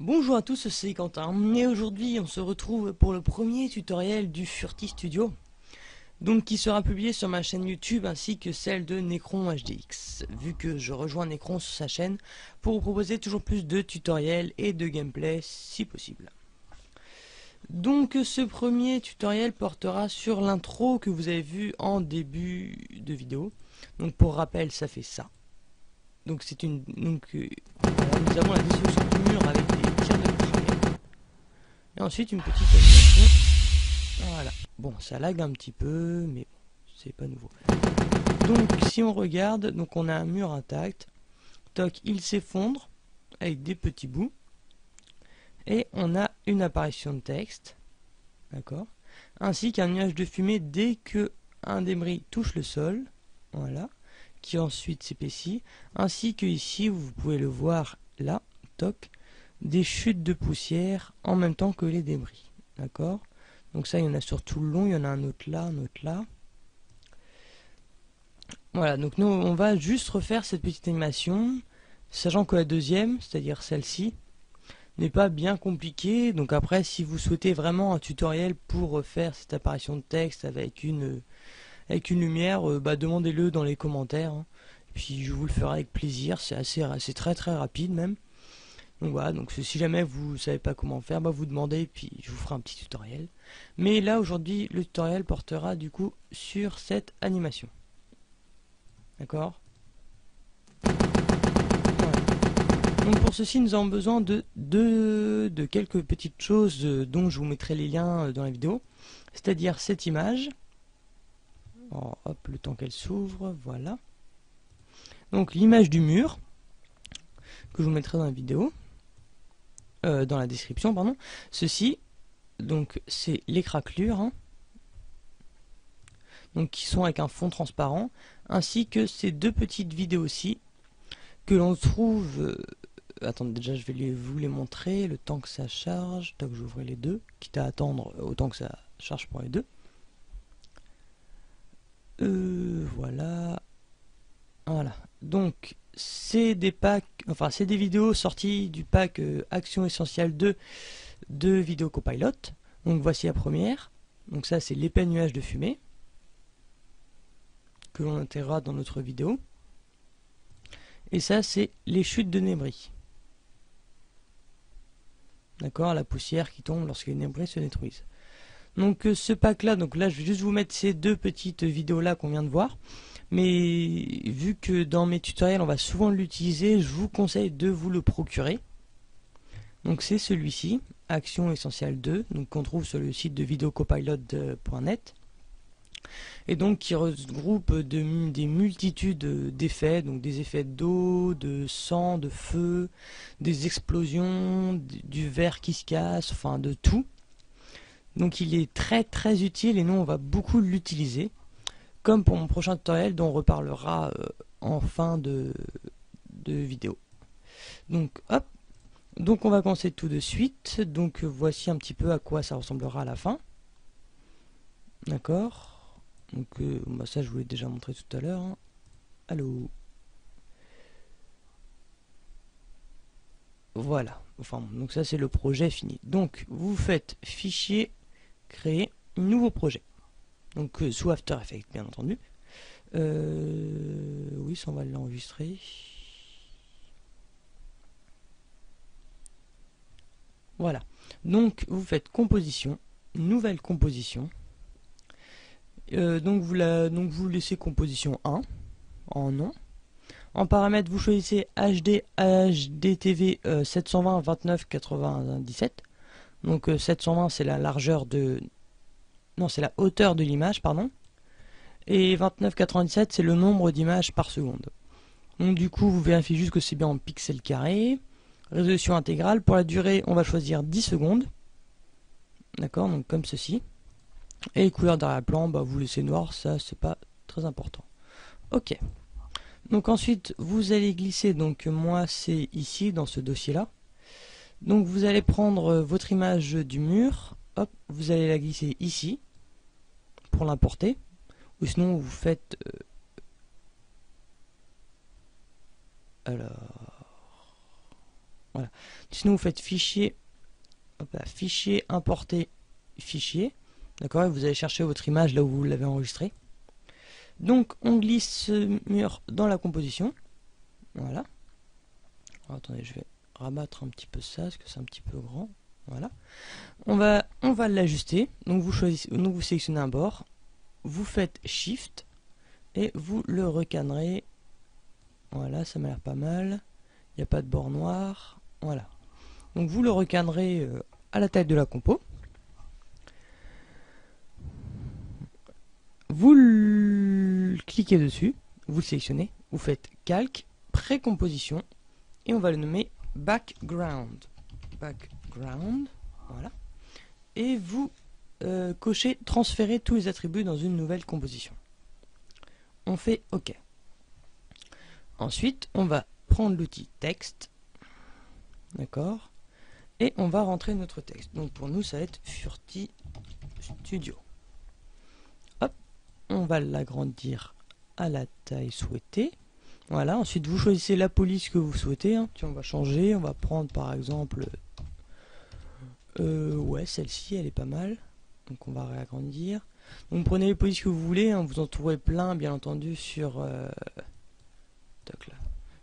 Bonjour à tous, c'est Quentin, et aujourd'hui on se retrouve pour le premier tutoriel du Furti Studio, donc qui sera publié sur ma chaîne YouTube ainsi que celle de Necron HDX, vu que je rejoins Necron sur sa chaîne pour vous proposer toujours plus de tutoriels et de gameplay si possible. Donc ce premier tutoriel portera sur l'intro que vous avez vu en début de vidéo. Donc pour rappel, ça fait ça. Donc c'est une voilà, nous avons la destruction du mur avec des tirs de fumée. Et ensuite une petite animation. Voilà. Bon, ça lag un petit peu, mais bon, c'est pas nouveau. Donc si on regarde, donc on a un mur intact. Toc, il s'effondre avec des petits bouts. Et on a une apparition de texte. D'accord. Ainsi qu'un nuage de fumée dès que un débris touche le sol. Voilà. Qui ensuite s'épaissit. Ainsi que ici, vous pouvez le voir là. Toc. Des chutes de poussière en même temps que les débris. D'accord. Donc ça, il y en a sur tout le long. Il y en a un autre là, un autre là. Voilà. Donc nous, on va juste refaire cette petite animation. Sachant que la deuxième, c'est-à-dire celle-ci, n'est pas bien compliquée. Donc après, si vous souhaitez vraiment un tutoriel pour faire cette apparition de texte avec une lumière, demandez-le dans les commentaires. Hein. Puis je vous le ferai avec plaisir. C'est très très rapide même. Donc voilà, donc si jamais vous savez pas comment faire, vous demandez, puis je vous ferai un petit tutoriel. Mais là aujourd'hui, le tutoriel portera du coup sur cette animation. D'accord. Voilà. Donc pour ceci, nous avons besoin de quelques petites choses dont je vous mettrai les liens dans la vidéo. C'est-à-dire cette image. Alors, hop, le temps qu'elle s'ouvre, voilà. Donc l'image du mur, que je vous mettrai dans la vidéo. Dans la description, pardon. Ceci, donc c'est les craquelures, hein, donc qui sont avec un fond transparent, ainsi que ces deux petites vidéos aussi que l'on trouve. Attendez, déjà je vais vous les montrer le temps que ça charge. Tant que j'ouvre les deux, quitte à attendre autant que ça charge pour les deux. Voilà. Voilà. Donc c'est des packs, enfin c'est des vidéos sorties du pack Action Essentielle 2 de Vidéo Copilot. Donc voici la première. Donc ça c'est l'épais nuage de fumée que l'on intégrera dans notre vidéo. Et ça c'est les chutes de débris. D'accord, la poussière qui tombe lorsque les débris se détruisent. Donc ce pack là, donc là je vais juste vous mettre ces deux petites vidéos là qu'on vient de voir. Mais vu que dans mes tutoriels on va souvent l'utiliser, je vous conseille de vous le procurer. Donc c'est celui-ci, Action Essentielle 2, donc qu'on trouve sur le site de videocopilot.net. Et donc qui regroupe des multitudes d'effets, donc des effets d'eau, de sang, de feu, des explosions, du verre qui se casse, enfin de tout. Donc il est très très utile et nous on va beaucoup l'utiliser. Comme pour mon prochain tutoriel dont on reparlera en fin de vidéo. Donc hop, donc on va commencer tout de suite. Donc voici un petit peu à quoi ça ressemblera à la fin. D'accord. Donc ça je vous l'ai déjà montré tout à l'heure. Hein. Allô. Voilà. Enfin donc ça c'est le projet fini. Donc vous faites fichier, créer nouveau projet. Donc sous After Effects bien entendu. Oui, ça on va l'enregistrer. Voilà. Donc vous faites composition, nouvelle composition. Donc vous laissez composition 1 en nom. En paramètres, vous choisissez HD HDTV 720 29 97. Donc 720 c'est la largeur de non, c'est la hauteur de l'image, pardon. Et 29,97 c'est le nombre d'images par seconde. Donc du coup, vous vérifiez juste que c'est bien en pixels carrés. Résolution intégrale. Pour la durée, on va choisir 10 secondes. D'accord, donc comme ceci. Et les couleurs d'arrière-plan, vous laissez noir, ça c'est pas très important. Ok. Donc ensuite, vous allez glisser, donc moi c'est ici, dans ce dossier-là. Donc vous allez prendre votre image du mur, hop, vous allez la glisser ici, pour l'importer. Ou sinon vous faites... alors... Voilà. Sinon vous faites fichier, hop là, fichier, importer fichier. D'accord, et vous allez chercher votre image là où vous l'avez enregistré. Donc on glisse ce mur dans la composition. Voilà. Alors, attendez, je vais rabattre un petit peu ça parce que c'est un petit peu grand. Voilà. On va l'ajuster. Donc vous choisissez, donc vous sélectionnez un bord, vous faites Shift et vous le recadrez. Voilà, ça m'a l'air pas mal. Il n'y a pas de bord noir. Voilà. Donc vous le recadrez à la taille de la compo. Vous cliquez dessus, vous le sélectionnez, vous faites calque, précomposition et on va le nommer background. Background, voilà. Et vous cochez transférer tous les attributs dans une nouvelle composition. On fait OK. Ensuite, on va prendre l'outil texte, d'accord, et on va rentrer notre texte. Donc pour nous, ça va être Furti Studio. Hop, on va l'agrandir à la taille souhaitée. Voilà, ensuite vous choisissez la police que vous souhaitez. Hein. Tiens, on va changer, on va prendre par exemple, ouais, celle-ci, elle est pas mal. Donc on va réagrandir. Donc prenez les polices que vous voulez, hein. Vous en trouverez plein, bien entendu, sur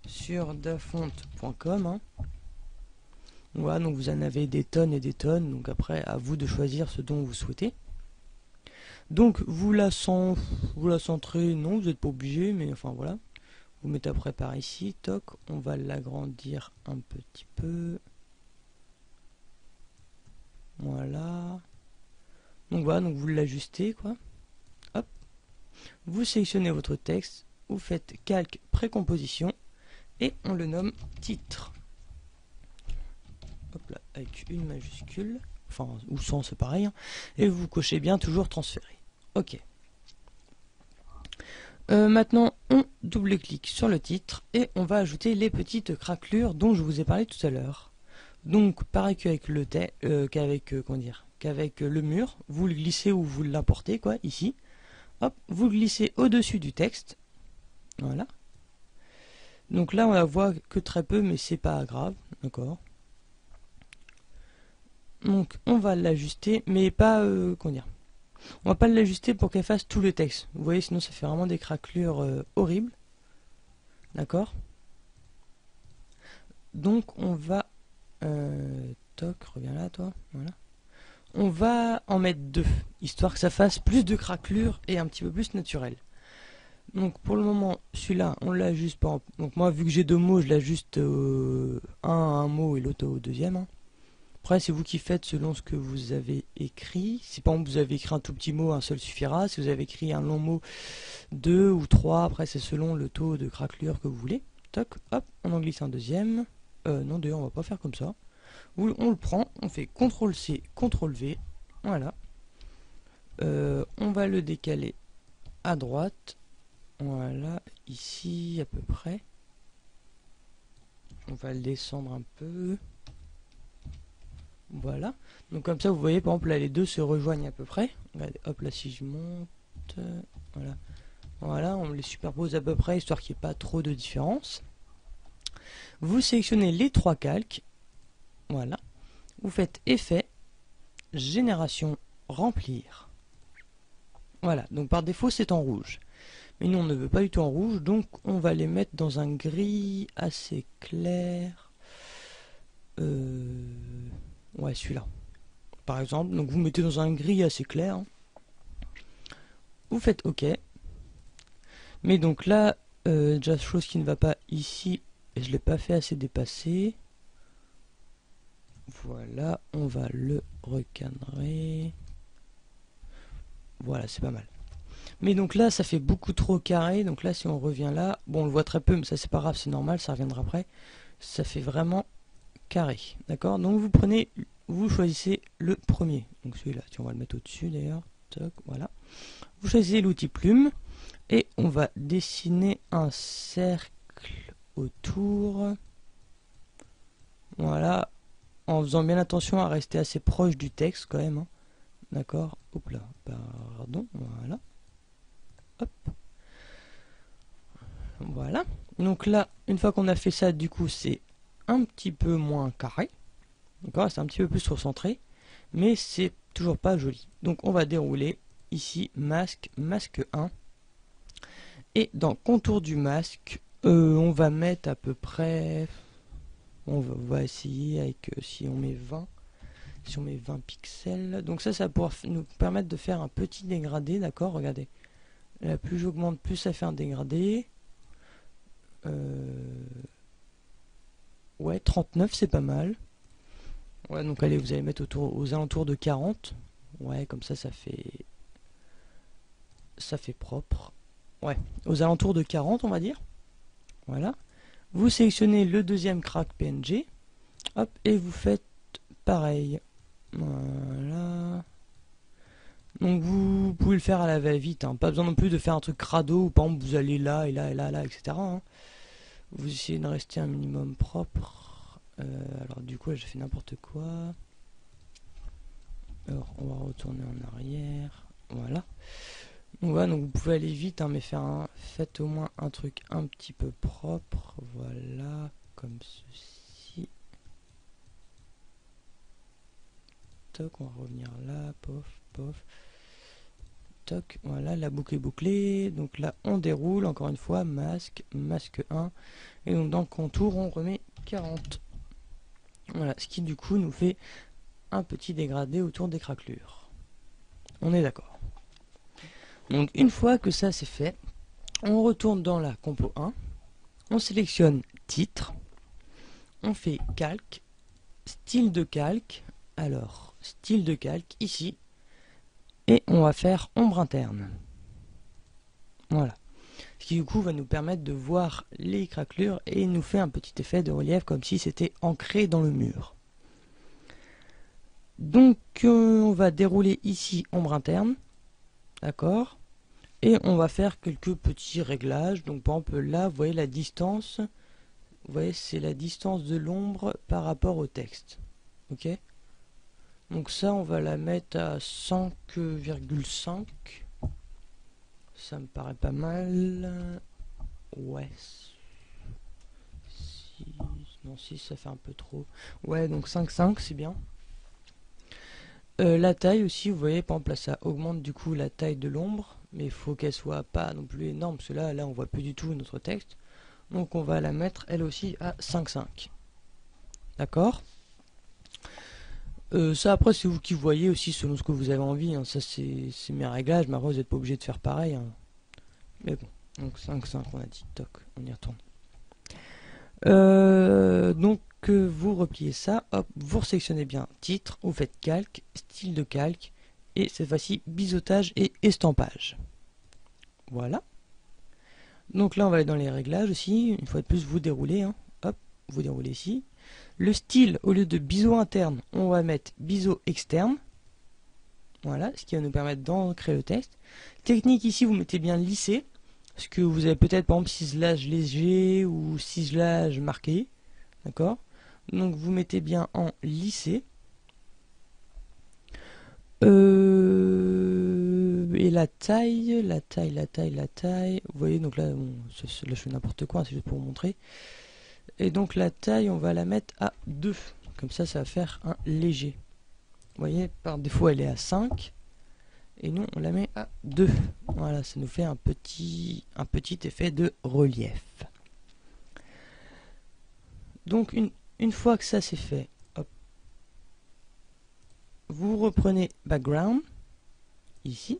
sur dafont.com. Hein. Voilà, donc vous en avez des tonnes et des tonnes. Donc après, à vous de choisir ce dont vous souhaitez. Donc vous la centrez, non, vous n'êtes pas obligé, mais enfin voilà. Vous mettez après par ici, toc, on va l'agrandir un petit peu. Voilà. Donc voilà, donc vous l'ajustez quoi. Hop. Vous sélectionnez votre texte, vous faites calque précomposition et on le nomme titre. Hop là, avec une majuscule, enfin ou sans c'est pareil. Hein. Et vous cochez bien toujours transférer. Ok. Maintenant, on double-clique sur le titre et on va ajouter les petites craquelures dont je vous ai parlé tout à l'heure. Donc, pareil qu'avec le qu'avec le mur, vous le glissez ou vous l'importez, quoi, ici. Hop, vous le glissez au-dessus du texte. Voilà. Donc là, on la voit que très peu, mais c'est pas grave, d'accord. Donc, on va l'ajuster, mais pas, on va pas l'ajuster pour qu'elle fasse tout le texte. Vous voyez, sinon ça fait vraiment des craquelures horribles. D'accord. Donc on va... toc, reviens là toi. Voilà. On va en mettre deux, histoire que ça fasse plus de craquelures et un petit peu plus naturel. Donc pour le moment, celui-là, on l'ajuste pas. Donc moi, vu que j'ai deux mots, je l'ajuste un à un mot et l'autre au deuxième. Hein. Après, c'est vous qui faites selon ce que vous avez écrit. Si par exemple vous avez écrit un tout petit mot, un seul suffira. Si vous avez écrit un long mot, deux ou trois, après c'est selon le taux de craquelure que vous voulez. Toc, hop, on en glisse un deuxième. Non, d'ailleurs, on va pas faire comme ça. On le prend, on fait CTRL-C, CTRL-V. Voilà. On va le décaler à droite. Voilà, ici à peu près. On va le descendre un peu. Voilà. Donc comme ça, vous voyez, par exemple, là, les deux se rejoignent à peu près. Regardez, hop, là, si je monte. Voilà. Voilà, on les superpose à peu près, histoire qu'il n'y ait pas trop de différence. Vous sélectionnez les trois calques. Voilà. Vous faites Effet, Génération, Remplir. Voilà. Donc par défaut, c'est en rouge. Mais nous, on ne veut pas du tout en rouge. Donc on va les mettre dans un gris assez clair. Ouais, celui-là. Par exemple. Donc vous mettez dans un gris assez clair. Hein. Vous faites OK. Mais donc là, déjà chose qui ne va pas ici. Et je ne l'ai pas fait assez dépasser. Voilà, on va le recadrer. Voilà, c'est pas mal. Mais donc là, ça fait beaucoup trop carré. Donc là, si on revient là, bon, on le voit très peu, mais ça c'est pas grave, c'est normal, ça reviendra après. Ça fait vraiment carré, d'accord. Donc vous prenez, vous choisissez le premier. Donc celui-là, on va le mettre au-dessus d'ailleurs. Voilà. Vous choisissez l'outil plume et on va dessiner un cercle autour. Voilà. En faisant bien attention à rester assez proche du texte quand même. Hein. D'accord. Hop là. Pardon. Voilà. Hop. Voilà. Donc là, une fois qu'on a fait ça, du coup, c'est un petit peu moins carré. D'accord, c'est un petit peu plus recentré, mais c'est toujours pas joli. Donc on va dérouler ici masque, masque 1. Et dans contour du masque, on va mettre à peu près... va essayer avec si on met 20. Si on met 20 pixels. Donc ça va pouvoir nous permettre de faire un petit dégradé, d'accord, regardez. Là, plus j'augmente, plus ça fait un dégradé. Ouais, 39 c'est pas mal. Ouais, donc allez, vous allez mettre aux alentours de 40. Ouais, comme ça, ça fait propre. Ouais, aux alentours de 40, on va dire. Voilà. Vous sélectionnez le deuxième crack PNG. Hop, et vous faites pareil. Voilà. Donc vous pouvez le faire à la va-vite. Hein. Pas besoin non plus de faire un truc crado où par exemple vous allez là et là et là, et là etc. Hein. Vous essayez de rester un minimum propre. Alors du coup, j'ai fait n'importe quoi. Alors, on va retourner en arrière. Voilà. Donc voilà, donc vous pouvez aller vite, hein, mais faites au moins un truc un petit peu propre. Voilà, comme ceci. Toc, on va revenir là, pof, pof. Toc, voilà, la boucle est bouclée. Donc là, on déroule, encore une fois, masque, masque 1. Et donc dans le contour, on remet 40. Voilà, ce qui du coup nous fait un petit dégradé autour des craquelures. On est d'accord. Donc une fois que ça c'est fait, on retourne dans la compo 1, on sélectionne titre, on fait calque, style de calque, alors style de calque ici, et on va faire ombre interne. Voilà. Ce qui du coup va nous permettre de voir les craquelures et nous fait un petit effet de relief comme si c'était ancré dans le mur. Donc on va dérouler ici ombre interne, d'accord, et on va faire quelques petits réglages. Donc par exemple là, vous voyez la distance, vous voyez c'est la distance de l'ombre par rapport au texte, ok. Donc ça on va la mettre à 5,5, ça me paraît pas mal. Ouais, 6, non 6 ça fait un peu trop, ouais donc 5,5 c'est bien. La taille aussi, vous voyez, par exemple là ça augmente du coup la taille de l'ombre, mais il faut qu'elle soit pas non plus énorme, parce que là on voit plus du tout notre texte. Donc on va la mettre elle aussi à 5,5. D'accord. Ça après c'est vous qui voyez aussi selon ce que vous avez envie, hein. Ça c'est mes réglages, mais après vous n'êtes pas obligé de faire pareil. Hein. Mais bon, donc 5,5 on a dit, toc, on y retourne. Donc vous repliez ça, hop, vous sélectionnez bien titre, vous faites calque, style de calque, et cette fois-ci biseautage et estampage. Voilà. Donc là on va aller dans les réglages aussi, une fois de plus vous déroulez, hein. Hop, vous déroulez ici. Le style, au lieu de biseau interne, on va mettre biseau externe. Voilà, ce qui va nous permettre d'ancrer le texte. Technique ici, vous mettez bien lissé, parce que vous avez peut-être par exemple ciselage léger ou ciselage marqué. D'accord. Donc vous mettez bien en lissé. Et la taille. Vous voyez, donc là, bon, là je fais n'importe quoi, c'est juste pour vous montrer. Et donc la taille, on va la mettre à 2. Comme ça va faire un léger. Vous voyez, par défaut, elle est à 5. Et nous, on la met à 2. Voilà, ça nous fait un petit effet de relief. Donc une fois que ça c'est fait, hop, vous reprenez background ici.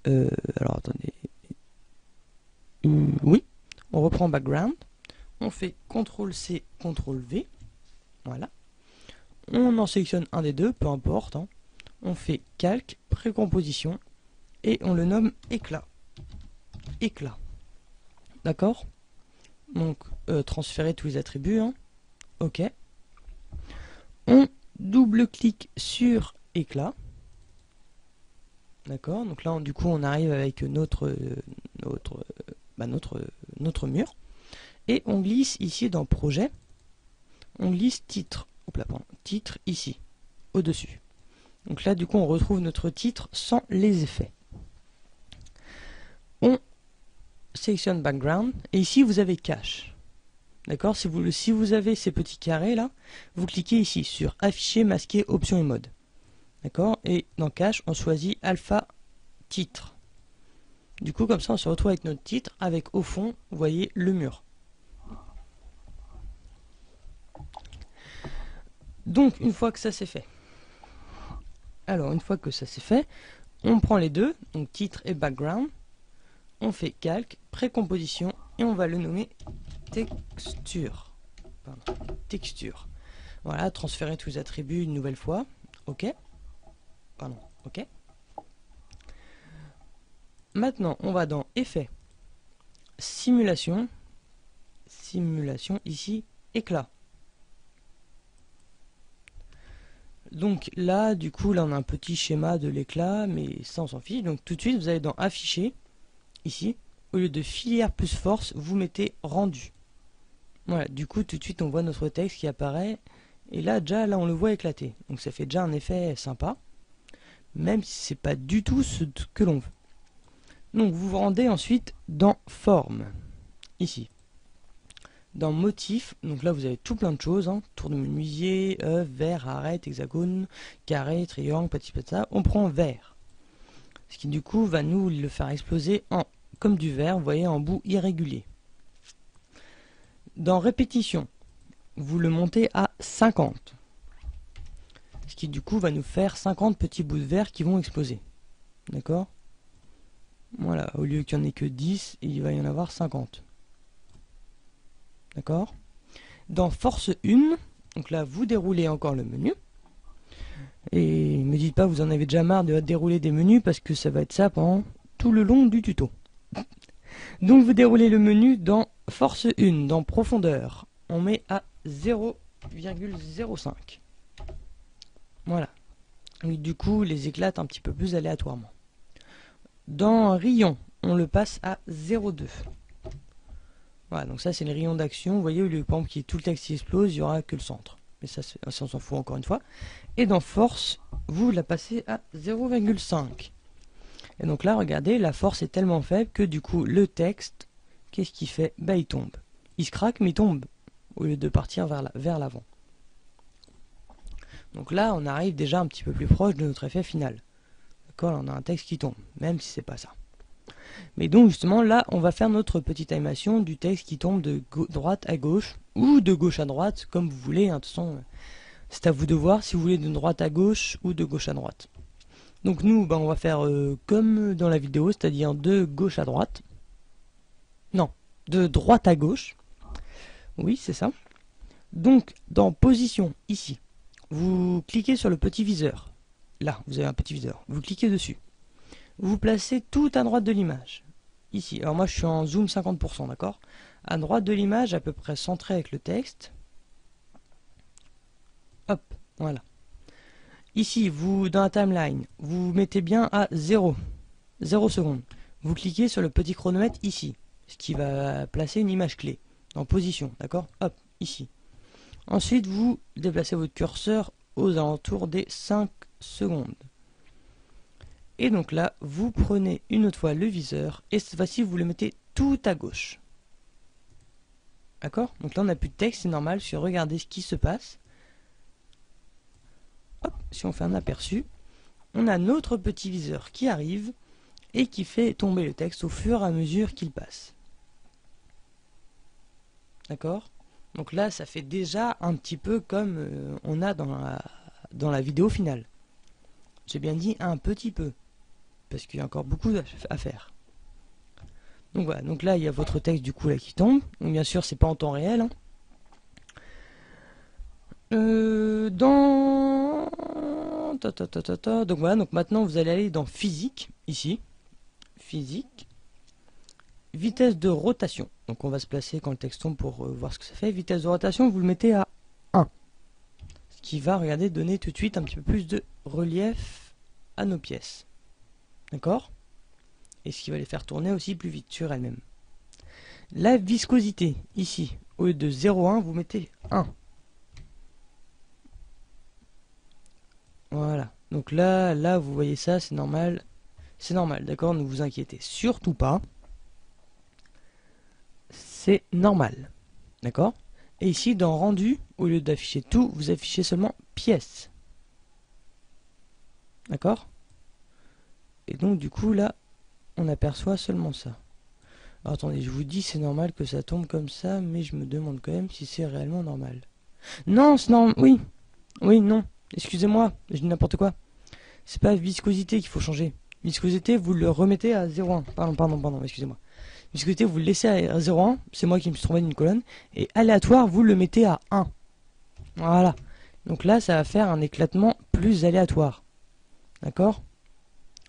Alors attendez. Oui, on reprend background. On fait CTRL-C, CTRL-V. Voilà. On en sélectionne un des deux, peu importe. Hein. On fait calque, précomposition. Et on le nomme éclat. Éclat. D'accord. Donc, transférer tous les attributs. Hein. OK. On double-clique sur éclat. D'accord. Donc là, du coup, on arrive avec notre mur. Et on glisse ici dans projet. On glisse titre. Hop là, pardon, titre ici, au-dessus. Donc là, du coup, on retrouve notre titre sans les effets. On sélectionne background. Et ici, vous avez cache. D'accord, si vous avez ces petits carrés là, vous cliquez ici sur afficher, masquer, options et mode. D'accord, et dans cache, on choisit alpha titre. Du coup, comme ça, on se retrouve avec notre titre, avec au fond, vous voyez, le mur. Donc, une fois que ça c'est fait, alors une fois que ça c'est fait, on prend les deux, donc titre et background, on fait calque, précomposition, et on va le nommer texture. Pardon, texture. Voilà, transférer tous les attributs une nouvelle fois. OK. Pardon, OK. Maintenant, on va dans Effet, Simulation, Simulation, ici, Éclat. Donc là, du coup, là on a un petit schéma de l'éclat, mais ça on s'en fiche. Donc tout de suite, vous allez dans Afficher, ici, au lieu de filière plus force, vous mettez rendu. Voilà, du coup, tout de suite, on voit notre texte qui apparaît. Et là, déjà, là, on le voit éclater. Donc ça fait déjà un effet sympa, même si c'est pas du tout ce que l'on veut. Donc vous vous rendez ensuite dans Forme, ici. Dans Motif, donc là vous avez tout plein de choses, hein. Tour de menuisier, vert, arête, hexagone, carré, triangle, petit patata. On prend vert. Ce qui du coup va nous le faire exploser en comme du vert, vous voyez, en bout irrégulier. Dans Répétition, vous le montez à 50. Ce qui du coup va nous faire 50 petits bouts de verre qui vont exploser. D'accord? Voilà, au lieu qu'il n'y en ait que 10, il va y en avoir 50. D'accord? Dans Force 1, donc là vous déroulez encore le menu. Et ne me dites pas vous en avez déjà marre de dérouler des menus parce que ça va être ça pendant tout le long du tuto. Donc vous déroulez le menu dans Force 1, dans Profondeur. On met à 0,05. Voilà. Et du coup, les éclate un petit peu plus aléatoirement. Dans Rayon, on le passe à 0,2. Voilà, donc ça c'est le rayon d'action. Vous voyez, au lieu par exemple qu'il y ait tout le texte qui explose, il n'y aura que le centre. Mais ça on s'en fout encore une fois. Et dans Force, vous la passez à 0,5. Et donc là, regardez, la force est tellement faible que du coup, le texte, qu'est-ce qu'il fait? Bah, il tombe. Il se craque, mais il tombe, au lieu de partir vers l'avant. Donc là, on arrive déjà un petit peu plus proche de notre effet final. D'accord, on a un texte qui tombe, même si c'est pas ça. Mais donc justement là on va faire notre petite animation du texte qui tombe de droite à gauche ou de gauche à droite comme vous voulez, hein. De toute façon c'est à vous de voir si vous voulez de droite à gauche ou de gauche à droite. Donc nous on va faire comme dans la vidéo, c'est-à-dire de gauche à droite. Non, de droite à gauche. Oui c'est ça. Donc dans position ici, vous cliquez sur le petit viseur. Là vous avez un petit viseur, vous cliquez dessus. Vous placez tout à droite de l'image. Ici, alors moi je suis en zoom 50%, d'accord? À droite de l'image, à peu près centré avec le texte. Hop, voilà. Ici, vous, dans la timeline, vous mettez bien à 0 secondes. Vous cliquez sur le petit chronomètre ici, ce qui va placer une image clé, en position, d'accord? Hop, ici. Ensuite, vous déplacez votre curseur aux alentours des 5 secondes. Et donc là, vous prenez une autre fois le viseur, et cette fois-ci, vous le mettez tout à gauche. D'accord? Donc là, on n'a plus de texte, c'est normal, je vais regarder ce qui se passe. Hop, si on fait un aperçu, on a notre petit viseur qui arrive, et qui fait tomber le texte au fur et à mesure qu'il passe. D'accord? Donc là, ça fait déjà un petit peu comme on a dans la vidéo finale. J'ai bien dit un petit peu. Parce qu'il y a encore beaucoup à faire. Donc voilà, donc là il y a votre texte du coup là qui tombe. Donc bien sûr c'est pas en temps réel. Hein. Donc voilà, donc maintenant vous allez aller dans physique, ici. Physique. Vitesse de rotation. Donc on va se placer quand le texte tombe pour voir ce que ça fait. Vitesse de rotation, vous le mettez à 1. Ce qui va, regardez, donner tout de suite un petit peu plus de relief à nos pièces. D'accord? Et ce qui va les faire tourner aussi plus vite sur elles-mêmes. La viscosité, ici, au lieu de 0,1, vous mettez 1. Voilà. Donc là, vous voyez ça, c'est normal. C'est normal, d'accord? Ne vous inquiétez surtout pas. C'est normal. D'accord? Et ici, dans rendu, au lieu d'afficher tout, vous affichez seulement pièce. D'accord? Et donc, du coup, là, on aperçoit seulement ça. Alors, attendez, je vous dis, c'est normal que ça tombe comme ça, mais je me demande quand même si c'est réellement normal. Non, c'est normal. Oui. Oui, non. Excusez-moi, je dis n'importe quoi. C'est pas viscosité qu'il faut changer. Viscosité, vous le remettez à 0,1. Pardon, excusez-moi. Viscosité, vous le laissez à 0,1. C'est moi qui me suis trompé d'une colonne. Et aléatoire, vous le mettez à 1. Voilà. Donc là, ça va faire un éclatement plus aléatoire. D'accord?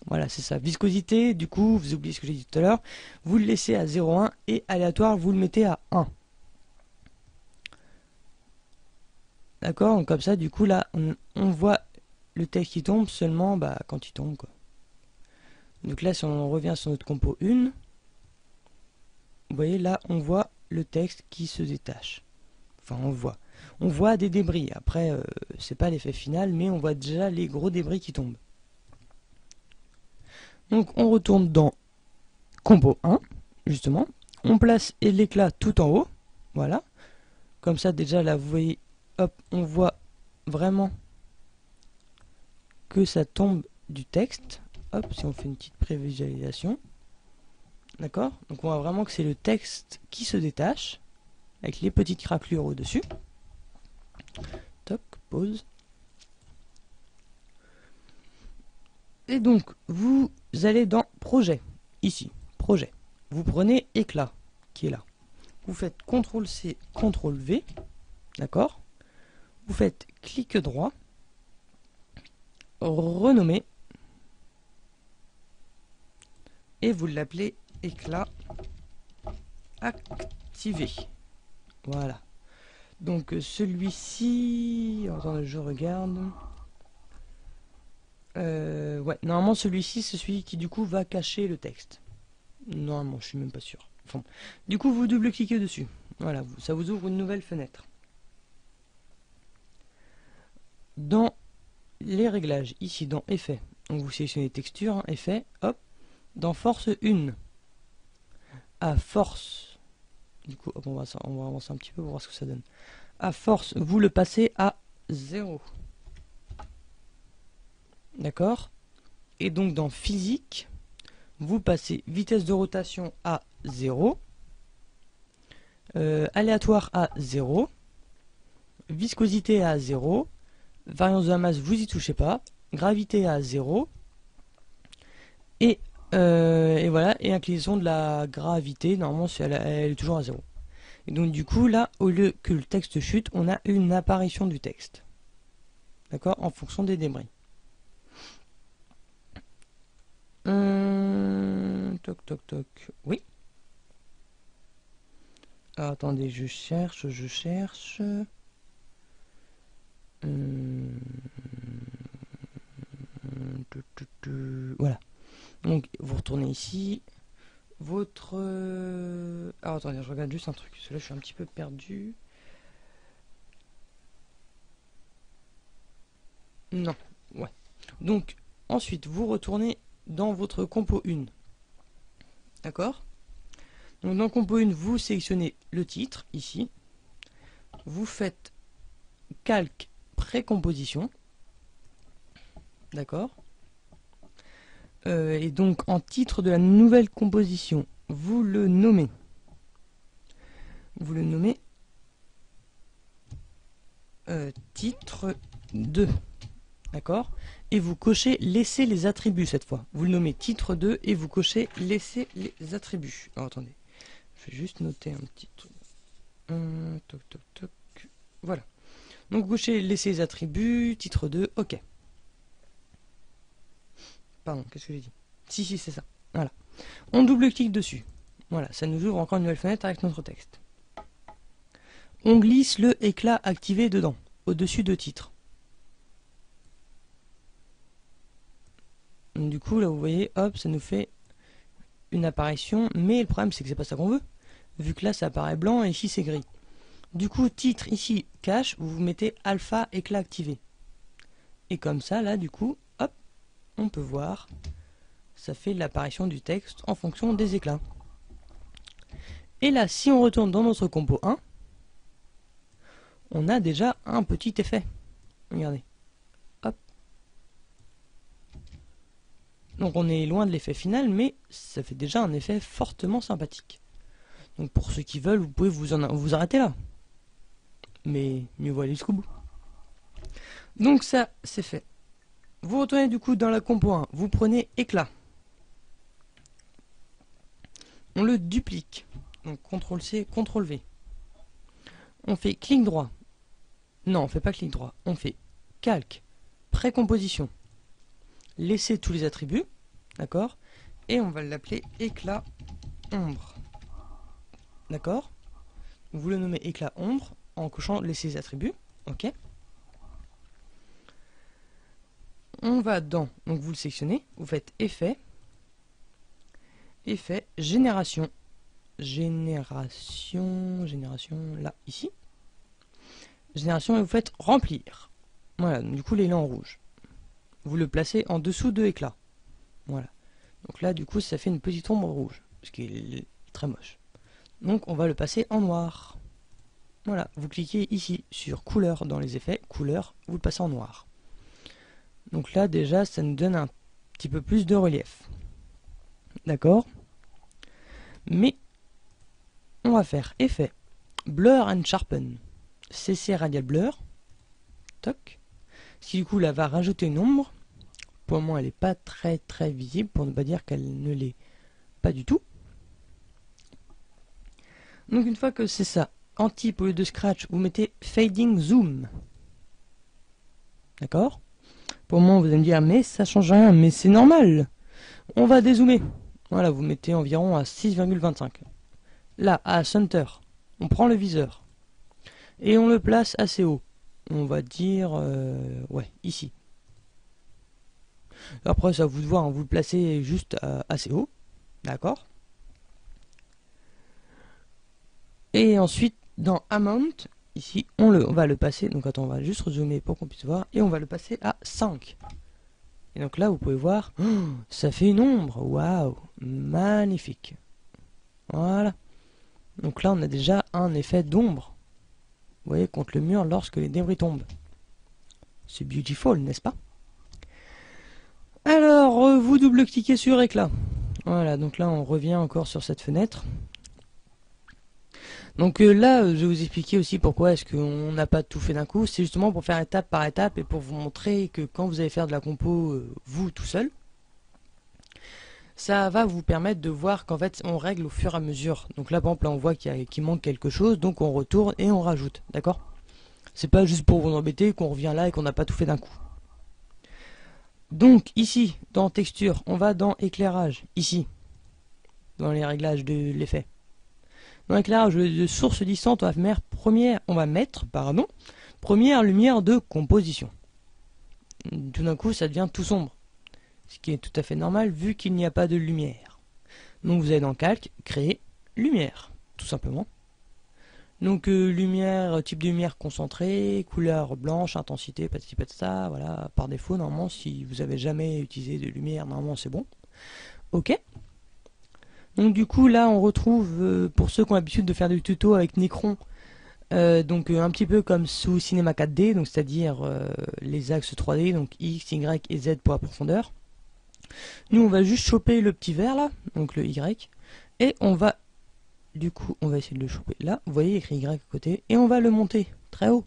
Voilà, c'est ça. Viscosité, du coup, vous oubliez ce que j'ai dit tout à l'heure. Vous le laissez à 0,1 et aléatoire, vous le mettez à 1. D'accord? Donc comme ça, du coup, là, on voit le texte qui tombe seulement quand il tombe, quoi. Donc là, si on revient sur notre compo 1, vous voyez, là, on voit le texte qui se détache. Enfin, on voit des débris. Après, c'est pas l'effet final, mais on voit déjà les gros débris qui tombent. Donc, on retourne dans compo 1, justement. On place l'éclat tout en haut. Voilà. Comme ça, déjà, là, vous voyez, hop, on voit vraiment que ça tombe du texte. Hop, si on fait une petite prévisualisation. D'accord? Donc, on voit vraiment que c'est le texte qui se détache, avec les petites craquelures au-dessus. Toc, pause. Et donc, vous allez dans Projet, ici, Projet. Vous prenez Éclat, qui est là. Vous faites CTRL-C, CTRL-V, d'accord? Vous faites clic droit, renommer, et vous l'appelez Éclat activé. Voilà. Donc celui-ci... Attendez, je regarde... ouais, normalement celui-ci c'est celui qui du coup va cacher le texte. Normalement, je suis même pas sûr. Enfin, du coup, vous double-cliquez dessus. Voilà, ça vous ouvre une nouvelle fenêtre. Dans les réglages, ici dans Effets, donc vous sélectionnez Texture, hein, Effets, hop, dans Force 1, à Force, du coup, hop, on va avancer un petit peu pour voir ce que ça donne. À Force, vous le passez à 0. D'accord? Et donc dans Physique, vous passez vitesse de rotation à 0, aléatoire à 0, viscosité à 0, variance de la masse, vous y touchez pas, gravité à 0, et voilà, et inclinaison de la gravité, normalement elle est toujours à 0. Et donc du coup là, au lieu que le texte chute, on a une apparition du texte. D'accord? En fonction des débris. Toc toc toc. Oui. Ah, attendez, je cherche. Voilà. Donc vous retournez ici. Votre... Alors attendez, je regarde juste un truc. Parce que là je suis un petit peu perdu. Non. Ouais. Donc ensuite vous retournez dans votre compo 1. D'accord? Donc dans compo 1, vous sélectionnez le titre, ici. Vous faites calque précomposition. D'accord? Et donc en titre de la nouvelle composition, vous le nommez. Vous le nommez titre 2. D'accord? Et vous cochez laisser les attributs cette fois. Vous le nommez titre 2 et vous cochez laisser les attributs. Alors attendez, je vais juste noter un petit truc. Toc toc toc. Voilà. Donc vous cochez laisser les attributs, titre 2, ok. Pardon, qu'est-ce que j'ai dit? Si, c'est ça. Voilà. On double-clique dessus. Voilà, ça nous ouvre encore une nouvelle fenêtre avec notre texte. On glisse le éclat activé dedans, au-dessus de titre. Donc, du coup, là, vous voyez, hop, ça nous fait une apparition. Mais le problème, c'est que c'est pas ça qu'on veut. Vu que là, ça apparaît blanc et ici, c'est gris. Du coup, titre, ici, cache, vous mettez alpha éclat activé. Et comme ça, là, du coup, hop, on peut voir, ça fait l'apparition du texte en fonction des éclats. Et là, si on retourne dans notre compo 1, on a déjà un petit effet. Regardez. Hop. Donc on est loin de l'effet final, mais ça fait déjà un effet fortement sympathique. Donc pour ceux qui veulent, vous pouvez vous arrêter là. Mais mieux vaut aller jusqu'au bout. Donc ça, c'est fait. Vous retournez du coup dans la compo 1, vous prenez éclat. On le duplique. Donc CTRL-C, CTRL-V. On fait clic droit. Non, on fait pas clic droit. On fait calque, précomposition. Laissez tous les attributs. D'accord. Et on va l'appeler éclat ombre. D'accord. Vous le nommez éclat ombre en cochant laisser les attributs. Ok. On va dans, donc vous le sélectionnez, vous faites effet, effet, génération, là, ici, génération et vous faites remplir. Voilà, donc, du coup il est en rouge. Vous le placez en dessous de éclat. Voilà. Donc là du coup ça fait une petite ombre rouge, ce qui est très moche. Donc on va le passer en noir. Voilà, vous cliquez ici sur couleur dans les effets, couleur, vous le passez en noir. Donc là déjà ça nous donne un petit peu plus de relief. D'accord. Mais on va faire effet blur and sharpen. CC radial blur. Toc. Ce qui du coup là va rajouter une ombre. Pour le moment elle n'est pas très visible, pour ne pas dire qu'elle ne l'est pas du tout. Donc une fois que c'est ça, en type au lieu de scratch, vous mettez fading zoom. D'accord. Pour le moment vous allez me dire mais ça change rien, mais c'est normal. On va dézoomer. Voilà, vous mettez environ à 6,25. Là, à center, on prend le viseur. Et on le place assez haut. On va dire, ouais, ici. Après, ça vous de voir, hein, vous le placez juste assez haut. D'accord. Et ensuite, dans Amount, ici, on va le passer. Donc attends, on va juste zoomer pour qu'on puisse voir. Et on va le passer à 5. Et donc là, vous pouvez voir, oh, ça fait une ombre. Waouh, magnifique. Voilà. Donc là, on a déjà un effet d'ombre. Vous voyez, contre le mur lorsque les débris tombent. C'est beautiful, n'est-ce pas? Alors, vous double-cliquez sur éclat. Voilà, donc là, on revient encore sur cette fenêtre. Donc là, je vais vous expliquer aussi pourquoi est-ce qu'on n'a pas tout fait d'un coup. C'est justement pour faire étape par étape et pour vous montrer que quand vous allez faire de la compo, vous tout seul, ça va vous permettre de voir qu'en fait, on règle au fur et à mesure. Donc là, par exemple, là, on voit qu'il manque quelque chose, donc on retourne et on rajoute, d'accord? C'est pas juste pour vous embêter qu'on revient là et qu'on n'a pas tout fait d'un coup. Donc ici, dans texture, on va dans éclairage, ici, dans les réglages de l'effet. Dans l'éclairage de source distante, on va mettre première lumière de composition. Tout d'un coup, ça devient tout sombre. Ce qui est tout à fait normal vu qu'il n'y a pas de lumière. Donc vous allez dans calque, créer lumière, tout simplement. Donc lumière, type de lumière concentrée, couleur blanche, intensité, patati patata, voilà, par défaut, normalement, si vous avez jamais utilisé de lumière, normalement c'est bon. Ok. Donc du coup là on retrouve, pour ceux qui ont l'habitude de faire des tutos avec Necron, donc un petit peu comme sous Cinema 4D, donc c'est-à-dire les axes 3D, donc X, Y et Z pour la profondeur. Nous on va juste choper le petit vert là, donc le Y, et on va, du coup on va essayer de le choper là, vous voyez écrit Y à côté, et on va le monter très haut.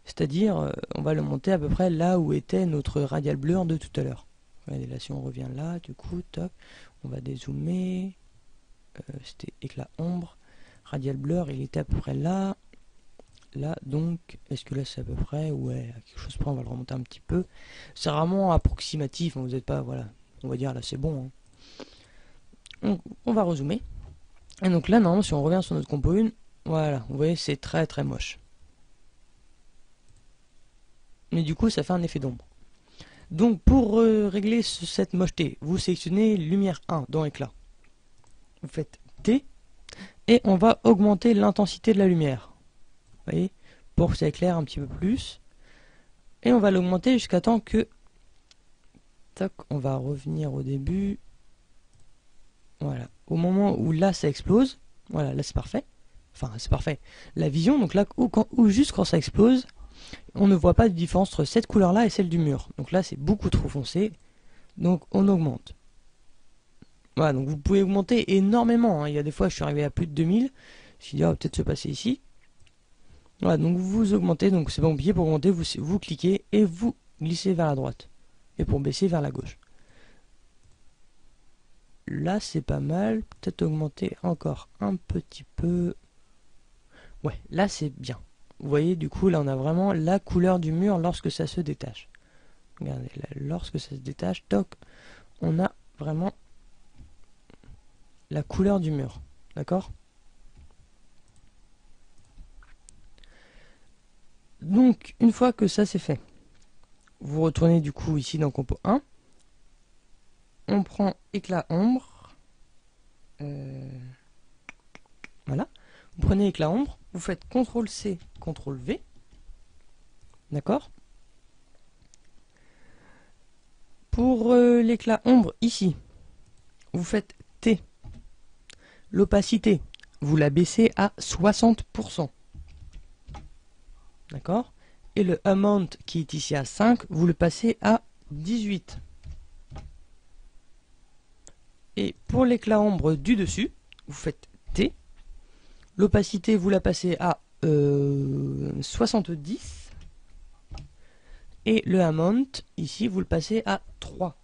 C'est-à-dire on va le monter à peu près là où était notre radial blur de tout à l'heure. Regardez là si on revient là, du coup, toc, on va dézoomer. C'était éclat ombre, radial blur, il était à peu près là, donc, est-ce que là c'est à peu près, ouais, à quelque chose près, on va le remonter un petit peu, c'est vraiment approximatif, hein, vous n'êtes pas, voilà, on va dire là c'est bon, hein. On va rezoomer, et donc là normalement si on revient sur notre compo 1, voilà, vous voyez c'est très moche, mais du coup ça fait un effet d'ombre. Donc pour régler cette mocheté, vous sélectionnez lumière 1 dans éclat. Vous faites T et on va augmenter l'intensité de la lumière. Vous voyez, pour que ça éclaire un petit peu plus. Et on va l'augmenter jusqu'à temps que... Tac, on va revenir au début. Voilà, au moment où là ça explose, voilà, là c'est parfait. enfin c'est parfait, la vision, donc là, ou juste quand ça explose, on ne voit pas de différence entre cette couleur-là et celle du mur. Donc là, c'est beaucoup trop foncé, donc on augmente. Voilà, donc vous pouvez augmenter énormément, hein. Il y a des fois, je suis arrivé à plus de 2000, je me suis dit, ah, peut-être se passer ici. Voilà, donc vous augmentez, donc c'est pas compliqué, pour augmenter, vous cliquez et vous glissez vers la droite. Et pour baisser, vers la gauche. Là, c'est pas mal, peut-être augmenter encore un petit peu. Ouais, là, c'est bien. Vous voyez, du coup, là, on a vraiment la couleur du mur lorsque ça se détache. Regardez, là, lorsque ça se détache, toc, on a vraiment la couleur du mur. D'accord? Donc, une fois que ça c'est fait, vous retournez du coup ici dans Compo 1. On prend éclat ombre. Voilà. Vous prenez éclat ombre, vous faites CTRL-C, CTRL-V. D'accord? Pour l'éclat ombre ici, vous faites T. L'opacité, vous la baissez à 60%. D'accord? Et le amount qui est ici à 5, vous le passez à 18. Et pour l'éclat ombre du dessus, vous faites T. L'opacité, vous la passez à 70. Et le amount, ici, vous le passez à 3.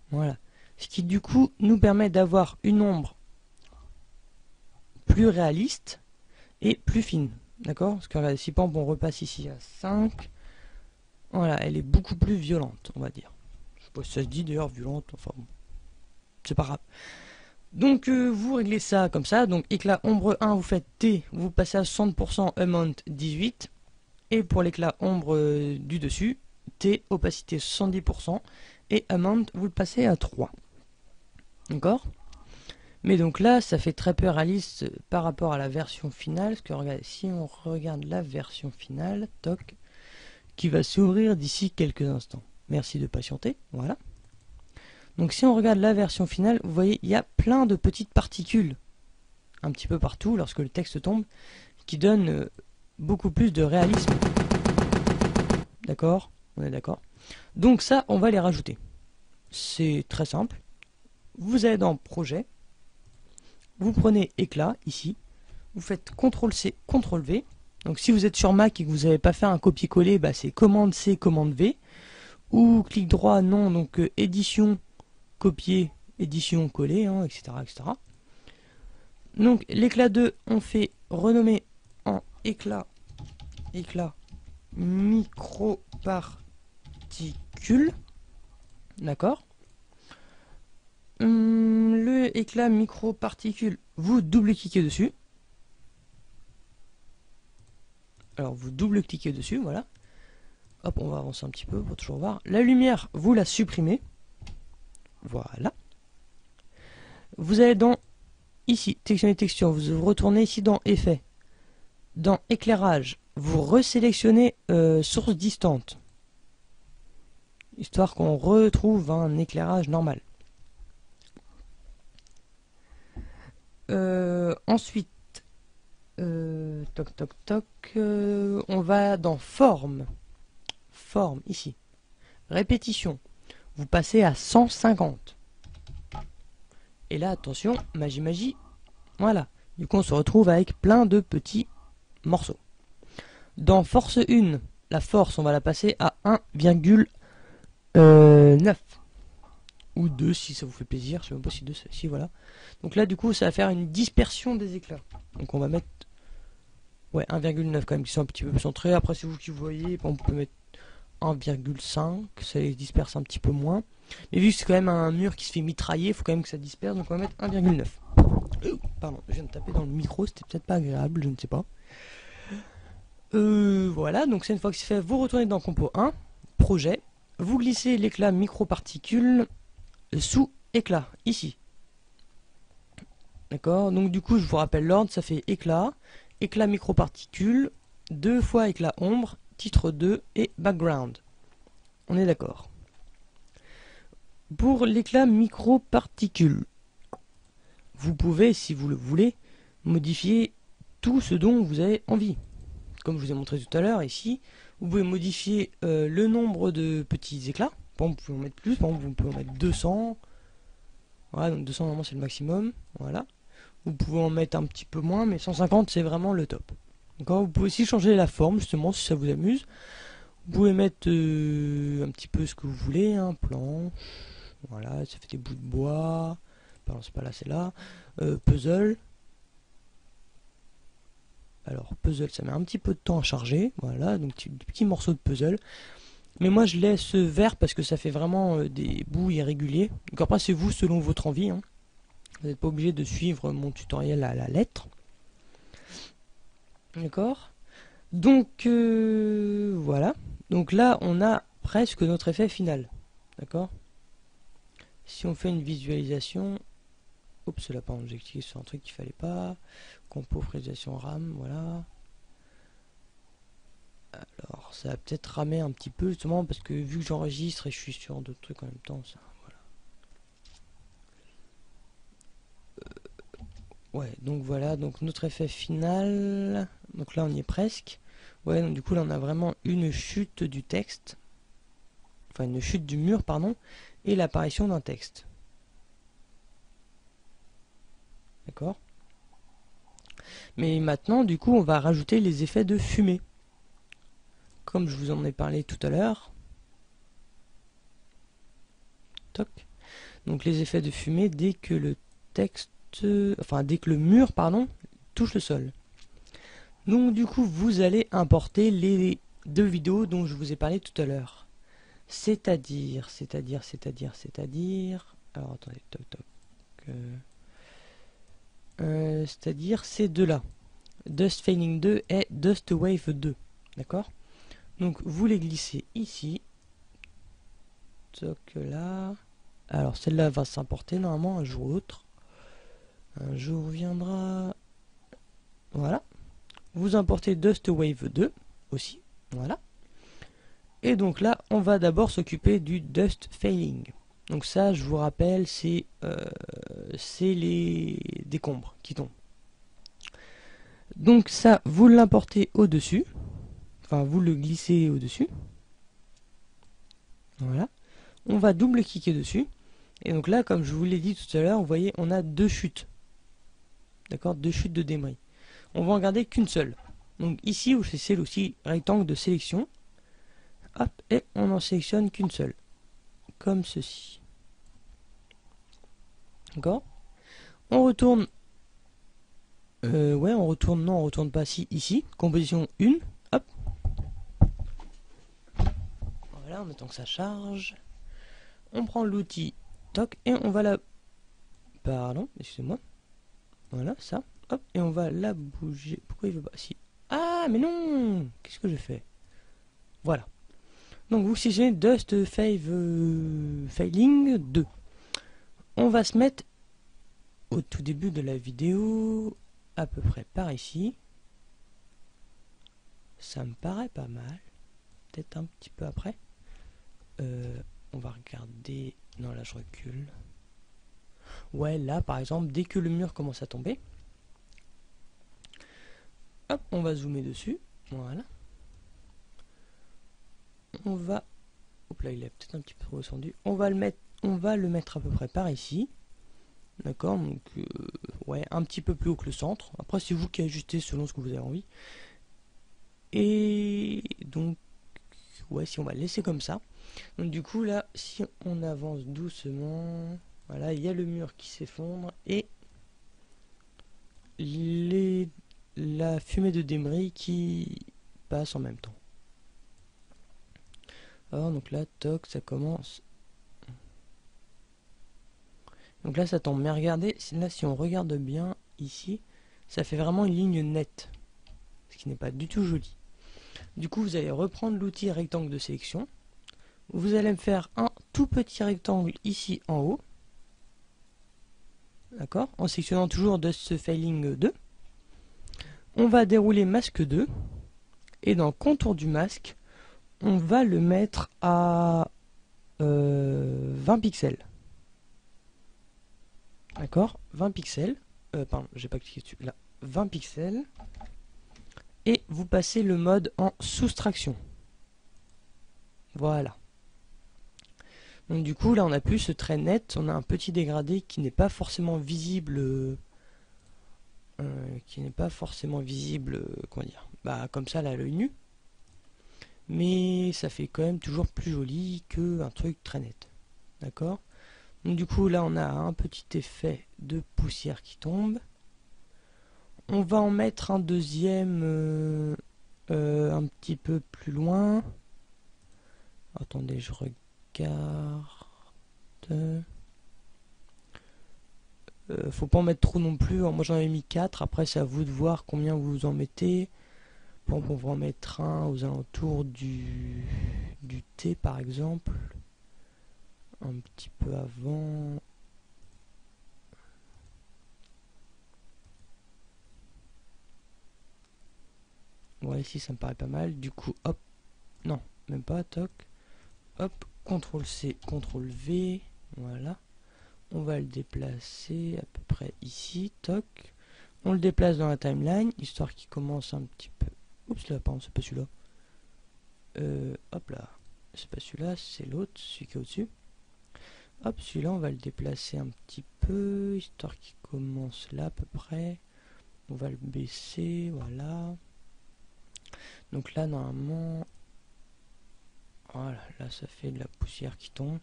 Voilà. Ce qui, du coup, nous permet d'avoir une ombre plus réaliste et plus fine. D'accord? Parce que regardez, si par exemple on repasse ici à 5, voilà, elle est beaucoup plus violente, on va dire. Je sais pas si ça se dit d'ailleurs, violente, enfin bon. C'est pas grave. Donc vous réglez ça comme ça. Donc éclat ombre 1, vous faites T, vous passez à 60%, amount 18. Et pour l'éclat ombre du dessus, T, opacité 70%. Et amount, vous le passez à 3. D'accord? Mais donc là, ça fait très peu réaliste par rapport à la version finale. Parce que regardez, si on regarde la version finale, toc, qui va s'ouvrir d'ici quelques instants. Merci de patienter, voilà. Donc si on regarde la version finale, vous voyez, il y a plein de petites particules, un petit peu partout lorsque le texte tombe, qui donnent beaucoup plus de réalisme. D'accord? On est d'accord? Donc ça, on va les rajouter. C'est très simple. Vous allez dans Projet, vous prenez Éclat, ici, vous faites CTRL-C, CTRL-V. Donc si vous êtes sur Mac et que vous n'avez pas fait un copier-coller, bah, c'est Commande-C, Commande-V. Ou clic droit, non, donc Édition, Copier, Édition, Coller, hein, etc., etc. Donc l'éclat 2, on fait renommer en éclat microparticule. D'accord? Le éclat microparticule, vous double-cliquez dessus. Alors vous double-cliquez dessus, voilà. Hop, on va avancer un petit peu pour toujours voir. La lumière, vous la supprimez. Voilà. Vous allez dans, ici, sélectionner texture, vous retournez ici dans Effet. Dans Éclairage, vous resélectionnez Source distante. Histoire qu'on retrouve un éclairage normal. Ensuite, toc toc toc, on va dans Forme. Forme, ici. Répétition. Vous passez à 150. Et là, attention, magie magie. Voilà. Du coup, on se retrouve avec plein de petits morceaux. Dans Force 1, la force, on va la passer à 1,9. Ou 2 si ça vous fait plaisir. Je sais même pas si 2, si voilà. Donc là, du coup, ça va faire une dispersion des éclats. Donc on va mettre, ouais, 1,9 quand même, qui sont un petit peu centrés. Après, c'est vous qui voyez. On peut mettre 1,5, ça les disperse un petit peu moins. Mais vu que c'est quand même un mur qui se fait mitrailler, il faut quand même que ça disperse, donc on va mettre 1,9. Pardon, je viens de taper dans le micro, c'était peut-être pas agréable, je ne sais pas. Voilà, donc c'est une fois que c'est fait, vous retournez dans Compo 1, Projet, vous glissez l'éclat microparticule sous éclat, ici. D'accord, donc du coup je vous rappelle l'ordre, ça fait éclat, éclat microparticule, 2 fois éclat ombre, titre 2 et background. On est d'accord. Pour l'éclat microparticule, vous pouvez, si vous le voulez, modifier tout ce dont vous avez envie. Comme je vous ai montré tout à l'heure, ici, vous pouvez modifier le nombre de petits éclats. Par exemple, vous pouvez en mettre plus, par exemple, vous pouvez en mettre 200. Voilà, donc 200 normalement c'est le maximum. Voilà. Vous pouvez en mettre un petit peu moins, mais 150 c'est vraiment le top. D'accord. Vous pouvez aussi changer la forme, justement, si ça vous amuse. Vous pouvez mettre un petit peu ce que vous voulez, un plan. Voilà, ça fait des bouts de bois. Pardon, c'est pas là, c'est là. Puzzle. Alors, puzzle, ça met un petit peu de temps à charger. Voilà, donc des petits morceaux de puzzle. Mais moi, je laisse vert parce que ça fait vraiment des bouts irréguliers. Donc après, c'est vous selon votre envie. Hein. Vous n'êtes pas obligé de suivre mon tutoriel à la lettre. D'accord. Donc, voilà. Donc là, on a presque notre effet final. D'accord. Si on fait une visualisation... Oups, là, pardon, j'ai cliqué sur un truc qu'il fallait pas. Compo, frisation RAM, voilà. Alors, ça va peut-être ramer un petit peu, justement, parce que vu que j'enregistre et je suis sur d'autres trucs en même temps, ça, voilà. Ouais, donc voilà, donc notre effet final. Donc là, on y est presque. Ouais, donc du coup, là, on a vraiment une chute du texte. Enfin, une chute du mur, pardon. Et l'apparition d'un texte. D'accord. Mais maintenant, du coup, on va rajouter les effets de fumée. Comme je vous en ai parlé tout à l'heure. Toc. Donc les effets de fumée dès que le texte... Enfin, dès que le mur, pardon, touche le sol. Donc du coup, vous allez importer les deux vidéos dont je vous ai parlé tout à l'heure. C'est-à-dire... Alors, attendez, toc, toc. C'est-à-dire ces deux-là. Dust Failing 2 et Dust Wave 2. D'accord. Donc vous les glissez ici. Toc là. Alors celle-là va s'importer normalement un jour ou l'autre. Un jour viendra. Voilà. Vous importez Dust Wave 2 aussi. Voilà. Et donc là, on va d'abord s'occuper du Dust Failing. Donc ça, je vous rappelle, c'est les décombres qui tombent. Donc ça, vous l'importez au-dessus. Enfin, vous le glissez au-dessus. Voilà. On va double-cliquer dessus. Et donc là, comme je vous l'ai dit tout à l'heure, vous voyez, on a deux chutes. D'accord, deux chutes de débris. On va en garder qu'une seule. Donc ici, c'est aussi rectangle de sélection. Hop, et on n'en sélectionne qu'une seule. Comme ceci. D'accord. On retourne. Ouais, on retourne. Non, on retourne pas ici. Composition 1. Hop. Voilà, en mettant que ça charge. On prend l'outil. Toc. Et on va la... Pardon, excusez-moi. Voilà, ça. Hop. Et on va la bouger. Pourquoi il veut pas... Si. Ah, mais non. Qu'est-ce que je fais? Voilà. Donc vous sélectionnez Dust Failing 2. On va se mettre au tout début de la vidéo, à peu près par ici. Ça me paraît pas mal. Peut-être un petit peu après. On va regarder... Non, là je recule. Ouais, là par exemple, dès que le mur commence à tomber, hop, on va zoomer dessus. Voilà. On va... Hop là, il est peut-être un petit peu redescendu. On va le mettre à peu près par ici. D'accord, donc ouais, un petit peu plus haut que le centre. Après, c'est vous qui ajustez selon ce que vous avez envie. Et donc, ouais, si on va le laisser comme ça. Donc du coup, là, si on avance doucement, voilà, il y a le mur qui s'effondre et la fumée de débris qui passe en même temps. Alors, donc là, toc, ça commence. Donc là, ça tombe. Mais regardez, là, si on regarde bien ici, ça fait vraiment une ligne nette. Ce qui n'est pas du tout joli. Du coup, vous allez reprendre l'outil rectangle de sélection. Vous allez me faire un tout petit rectangle ici en haut. D'accord. En sélectionnant toujours Dust Failing 2. On va dérouler masque 2. Et dans contour du masque, on va le mettre à 20 pixels. D'accord, 20 pixels. Pardon, j'ai pas cliqué dessus. Là, 20 pixels. Et vous passez le mode en soustraction. Voilà. Donc du coup là on a plus ce trait net, on a un petit dégradé qui n'est pas forcément visible, comment dire, bah comme ça là à l'œil nu. Mais ça fait quand même toujours plus joli qu'un truc très net. D'accord? Donc du coup là on a un petit effet de poussière qui tombe. On va en mettre un deuxième un petit peu plus loin. Attendez, je regarde. Faut pas en mettre trop non plus. Alors, moi j'en ai mis 4. Après c'est à vous de voir combien vous en mettez. Bon, on va en mettre un aux alentours du T par exemple. Un petit peu avant. Ouais, ici ça me paraît pas mal. Du coup, hop. Non, même pas, toc. Hop, CTRL C, CTRL V. Voilà. On va le déplacer à peu près ici, toc. On le déplace dans la timeline, histoire qu'il commence un petit peu. Oups là, pardon, c'est pas celui-là. Hop là. C'est pas celui-là, c'est l'autre, celui qui est au-dessus. Hop, celui-là, on va le déplacer un petit peu, histoire qu'il commence là à peu près. On va le baisser, voilà. Donc là, normalement... Voilà, là, ça fait de la poussière qui tombe.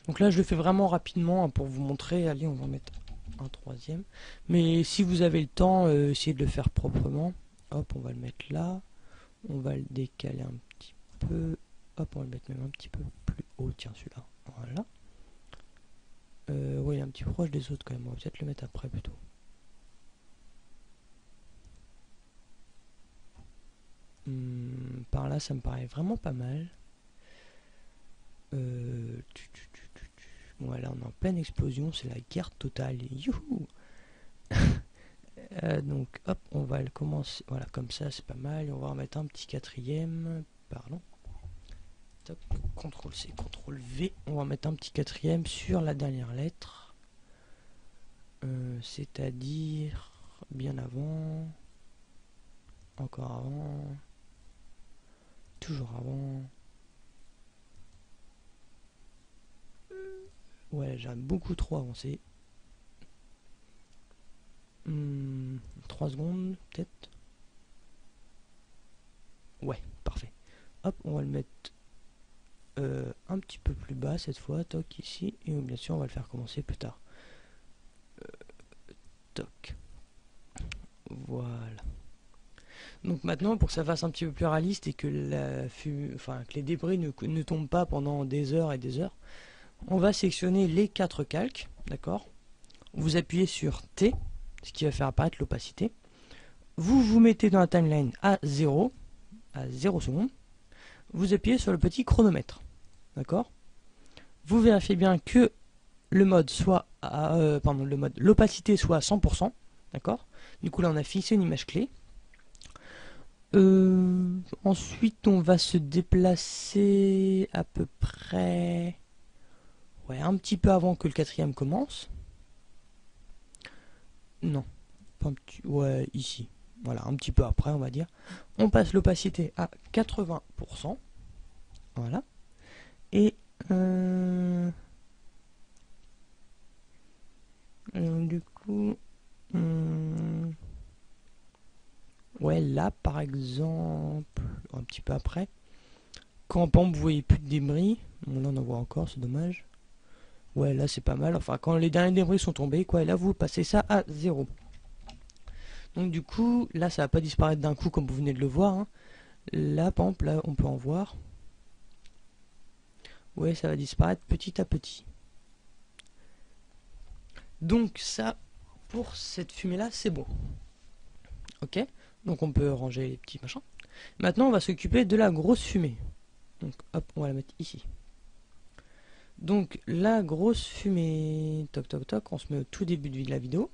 Donc là, je le fais vraiment rapidement hein, pour vous montrer. Allez, on va mettre un troisième. Mais si vous avez le temps, essayez de le faire proprement. Hop, on va le mettre là. On va le décaler un petit peu. Hop, on va le mettre même un petit peu plus haut. Tiens, celui-là. Voilà. Oui, il est un petit peu proche des autres quand même. On va peut-être le mettre après plutôt. Par là, ça me paraît vraiment pas mal. Voilà, on est en pleine explosion. C'est la guerre totale. Youhou. Donc hop, on va le commencer, voilà comme ça c'est pas mal, et on va en mettre un petit quatrième, pardon, top, CTRL C, CTRL V, on va en mettre un petit quatrième sur la dernière lettre, c'est-à-dire bien avant, encore avant, toujours avant, ouais j'ai beaucoup trop avancé. 3 secondes peut-être. Ouais, parfait. Hop, on va le mettre un petit peu plus bas cette fois, toc ici, et bien sûr on va le faire commencer plus tard. Toc. Voilà. Donc maintenant, pour que ça fasse un petit peu plus réaliste et que que les débris ne tombent pas pendant des heures et des heures, on va sélectionner les 4 calques, d'accord? Vous appuyez sur T, ce qui va faire apparaître l'opacité. Vous vous mettez dans la timeline à 0 secondes. Vous appuyez sur le petit chronomètre, d'accord? Vous vérifiez bien que le mode soit l'opacité soit à 100%, d'accord? Du coup là on a fixé une image clé. Ensuite on va se déplacer à peu près, ouais, un petit peu avant que le quatrième commence. Non, pas un petit, ouais, ici. Voilà, un petit peu après on va dire. On passe l'opacité à 80%. Voilà. Et du coup, ouais, là par exemple, un petit peu après, quand par exemple, vous voyez plus de débris, bon là on en voit encore, c'est dommage. Ouais, là c'est pas mal, enfin quand les derniers débris sont tombés, quoi, et là vous passez ça à 0. Donc du coup, là ça va pas disparaître d'un coup comme vous venez de le voir. Hein. Là par exemple, là on peut en voir. Ouais, ça va disparaître petit à petit. Donc ça, pour cette fumée là, c'est bon. Ok, donc on peut ranger les petits machins. Maintenant on va s'occuper de la grosse fumée. Donc hop, on va la mettre ici. Donc la grosse fumée, toc toc toc, on se met au tout début de la vidéo.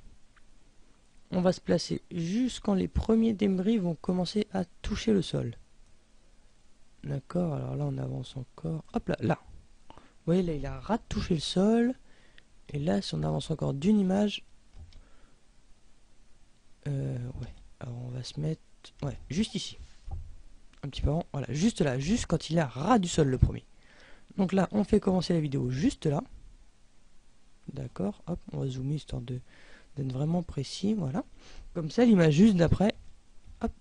On va se placer juste quand les premiers débris vont commencer à toucher le sol. D'accord, alors là on avance encore. Hop là, là. Vous voyez là il a ras touché le sol. Et là si on avance encore d'une image, Ouais, alors on va se mettre, ouais, juste ici, un petit peu avant, voilà, juste là, juste quand il est à ras du sol le premier. Donc là, on fait commencer la vidéo juste là. D'accord, hop, on va zoomer histoire d'être vraiment précis, voilà. Comme ça, l'image juste d'après, hop,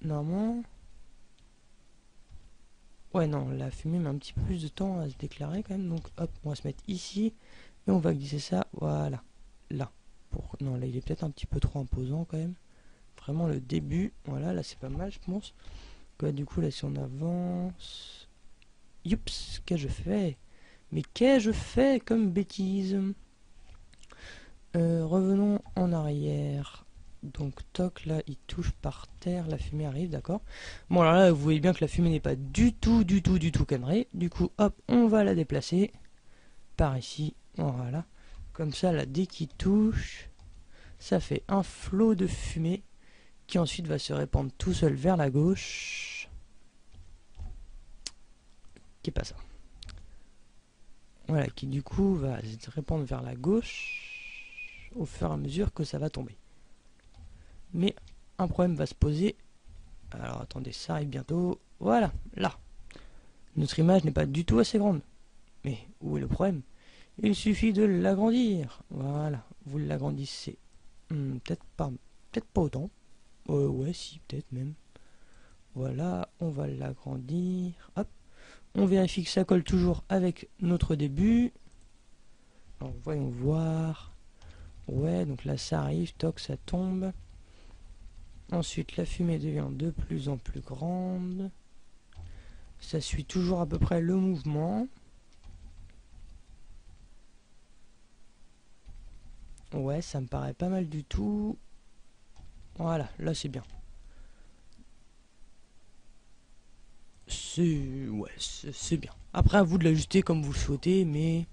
normalement... Ouais, non, la fumée met un petit peu plus de temps à se déclarer quand même, donc hop, on va se mettre ici, et on va glisser ça, voilà, là. Non, là, il est peut-être un petit peu trop imposant quand même. Vraiment le début, voilà, là c'est pas mal, je pense. Quoi, du coup, là, si on avance... Youps, qu'ai-je fait? Mais qu'ai-je fait comme bêtise? Revenons en arrière. Donc toc, là il touche par terre, la fumée arrive, d'accord. Bon alors là vous voyez bien que la fumée n'est pas du tout cadrée. Du coup hop, on va la déplacer par ici, voilà. Comme ça là, dès qu'il touche, ça fait un flot de fumée qui ensuite va se répandre tout seul vers la gauche. Qui est pas ça. Voilà, qui du coup va se répandre vers la gauche au fur et à mesure que ça va tomber. Mais un problème va se poser. Alors attendez, ça arrive bientôt. Voilà, là. Notre image n'est pas du tout assez grande. Mais où est le problème? Il suffit de l'agrandir. Voilà, vous l'agrandissez. Peut-être pas autant. Ouais, si, peut-être même. Voilà, on va l'agrandir. Hop. On vérifie que ça colle toujours avec notre début. Alors, voyons voir. Ouais, donc là ça arrive, toc, ça tombe. Ensuite, la fumée devient de plus en plus grande. Ça suit toujours à peu près le mouvement. Ouais, ça me paraît pas mal du tout. Voilà, là c'est bien. C'est bien. Après, à vous de l'ajuster comme vous le souhaitez, mais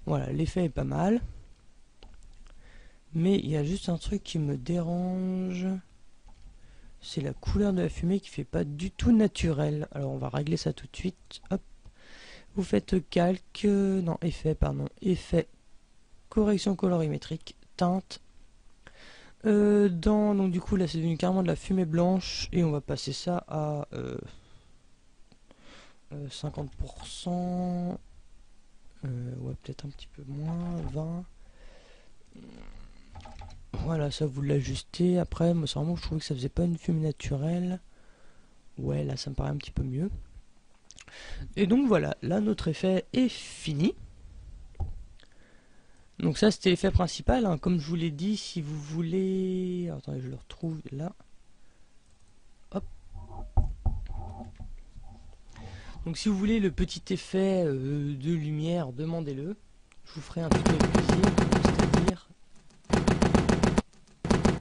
voilà, l'effet est pas mal. Mais il y a juste un truc qui me dérange. C'est la couleur de la fumée qui fait pas du tout naturel. Alors on va régler ça tout de suite. Hop. Vous faites calque, non, effet, pardon, effet, correction colorimétrique, teinte. Donc du coup là c'est devenu carrément de la fumée blanche et on va passer ça à 50%. Ouais, peut-être un petit peu moins, 20. Voilà, ça vous l'ajustez. Après, moi, vraiment, je trouvais que ça faisait pas une fumée naturelle. Ouais, là, ça me paraît un petit peu mieux. Et donc voilà, là, notre effet est fini. Donc ça, c'était l'effet principal. Hein. Comme je vous l'ai dit, si vous voulez... Alors, attendez, je le retrouve là. Hop. Donc si vous voulez le petit effet de lumière, demandez-le. Je vous ferai un tuto avec plaisir. C'est-à-dire...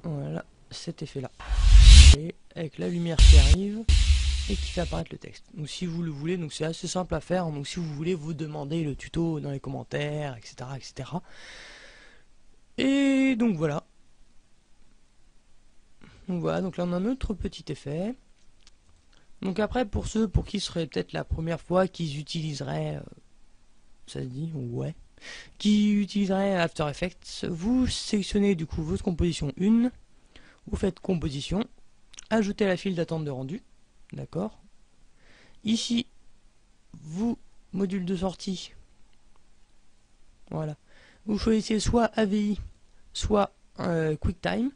Voilà, cet effet-là. Avec la lumière qui arrive et qui fait apparaître le texte. Donc si vous le voulez, donc c'est assez simple à faire. Donc si vous voulez, vous demandez le tuto dans les commentaires, etc., etc. Et donc voilà. Donc voilà, donc là on a notre petit effet. Donc après, pour ceux pour qui ce serait peut-être la première fois qu'ils utiliseraient, ça se dit, ouais, qui utiliseraient After Effects, vous sélectionnez du coup votre composition 1, vous faites composition, ajoutez la file d'attente de rendu, d'accord. Ici, vous, module de sortie, voilà, vous choisissez soit AVI, soit QuickTime,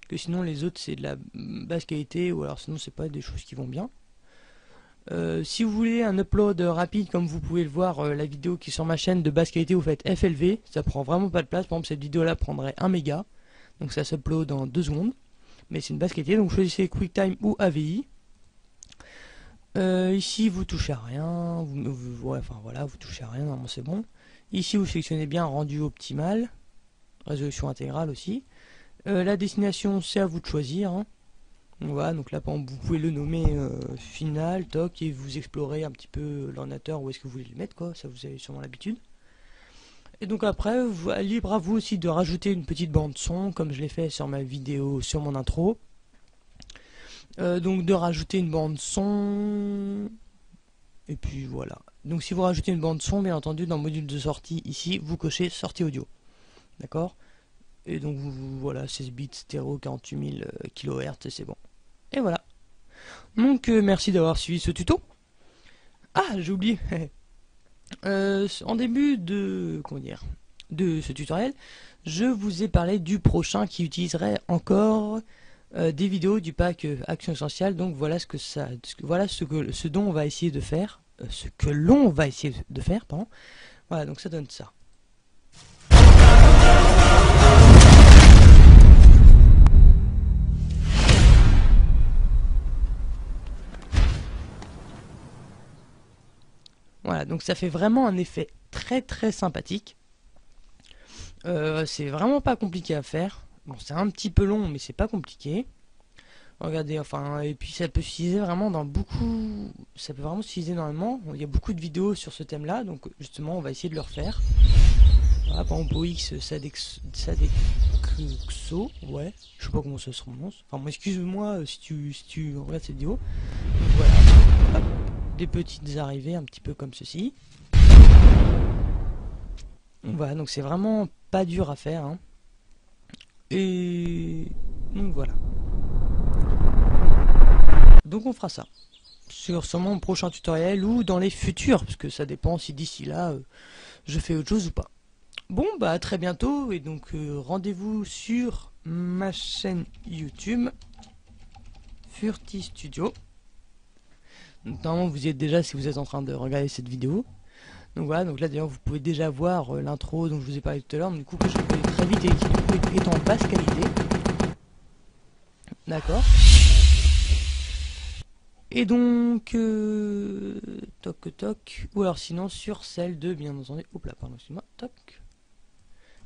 que sinon les autres c'est de la basse qualité, ou alors sinon c'est pas des choses qui vont bien. Si vous voulez un upload rapide, comme vous pouvez le voir, la vidéo qui est sur ma chaîne de basse qualité, vous faites FLV, ça prend vraiment pas de place. Par exemple, cette vidéo là prendrait 1 méga, donc ça s'upload en 2 secondes, mais c'est une basse qualité, donc choisissez QuickTime ou AVI. Ici vous touchez à rien, ouais, enfin voilà, vous touchez à rien, normalement c'est bon. Ici vous sélectionnez bien rendu optimal, résolution intégrale aussi. La destination c'est à vous de choisir, hein. Voilà, donc là, par exemple, vous pouvez le nommer final, toc, et vous explorez un petit peu l'ordinateur où est-ce que vous voulez le mettre, quoi, ça vous avez sûrement l'habitude. Et donc après, libre à vous aussi de rajouter une petite bande son, comme je l'ai fait sur ma vidéo, sur mon intro. Donc de rajouter une bande son, et puis voilà. Donc si vous rajoutez une bande son, bien entendu, dans le module de sortie, ici, vous cochez sortie audio. D'accord? Et donc voilà, 16 bits stéréo 48 000 kHz et c'est bon. Et voilà. Donc merci d'avoir suivi ce tuto. Ah, j'ai oublié. En début de de ce tutoriel, je vous ai parlé du prochain qui utiliserait encore des vidéos du pack Action Essentielle. Donc voilà ce dont on va essayer de faire, ce que l'on va essayer de faire, pardon. Voilà, donc ça donne ça. Voilà, donc ça fait vraiment un effet très sympathique. C'est vraiment pas compliqué à faire. Bon, c'est un petit peu long, mais c'est pas compliqué. Regardez, enfin, et puis ça peut s'utiliser vraiment dans beaucoup. Ça peut vraiment s'utiliser énormément. Il y a beaucoup de vidéos sur ce thème-là, donc justement, on va essayer de le refaire. Voilà, par exemple, OX Sadexo, ouais, je sais pas comment ça se prononce. Enfin, excuse-moi si tu regardes cette vidéo. Donc, voilà, hop, des petites arrivées un petit peu comme ceci. Voilà, donc c'est vraiment pas dur à faire, hein. Et donc voilà. Donc on fera ça sur sûrement mon prochain tutoriel ou dans les futurs, parce que ça dépend si d'ici là je fais autre chose ou pas. Bon bah à très bientôt et donc rendez-vous sur ma chaîne YouTube Furti Studio. Donc, normalement vous y êtes déjà si vous êtes en train de regarder cette vidéo. Donc voilà, donc là d'ailleurs vous pouvez déjà voir l'intro dont je vous ai parlé tout à l'heure, du coup que je fais très vite et qui du coup est en basse qualité. D'accord. Et donc toc toc, ou alors sinon sur celle de, bien entendu, hop là, pardon, excuse-moi, toc,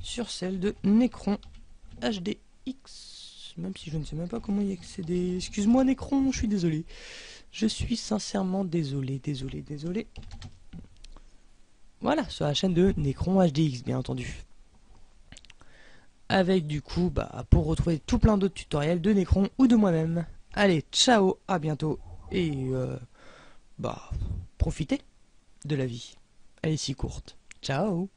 sur celle de Necron HDX, même si je ne sais même pas comment y accéder. Excuse-moi Necron, je suis désolé. Je suis sincèrement désolé. Voilà, sur la chaîne de Necron HDX, bien entendu. Avec du coup, bah, pour retrouver tout plein d'autres tutoriels de Necron ou de moi-même. Allez, ciao, à bientôt. Et bah, profitez de la vie. Elle est si courte. Ciao.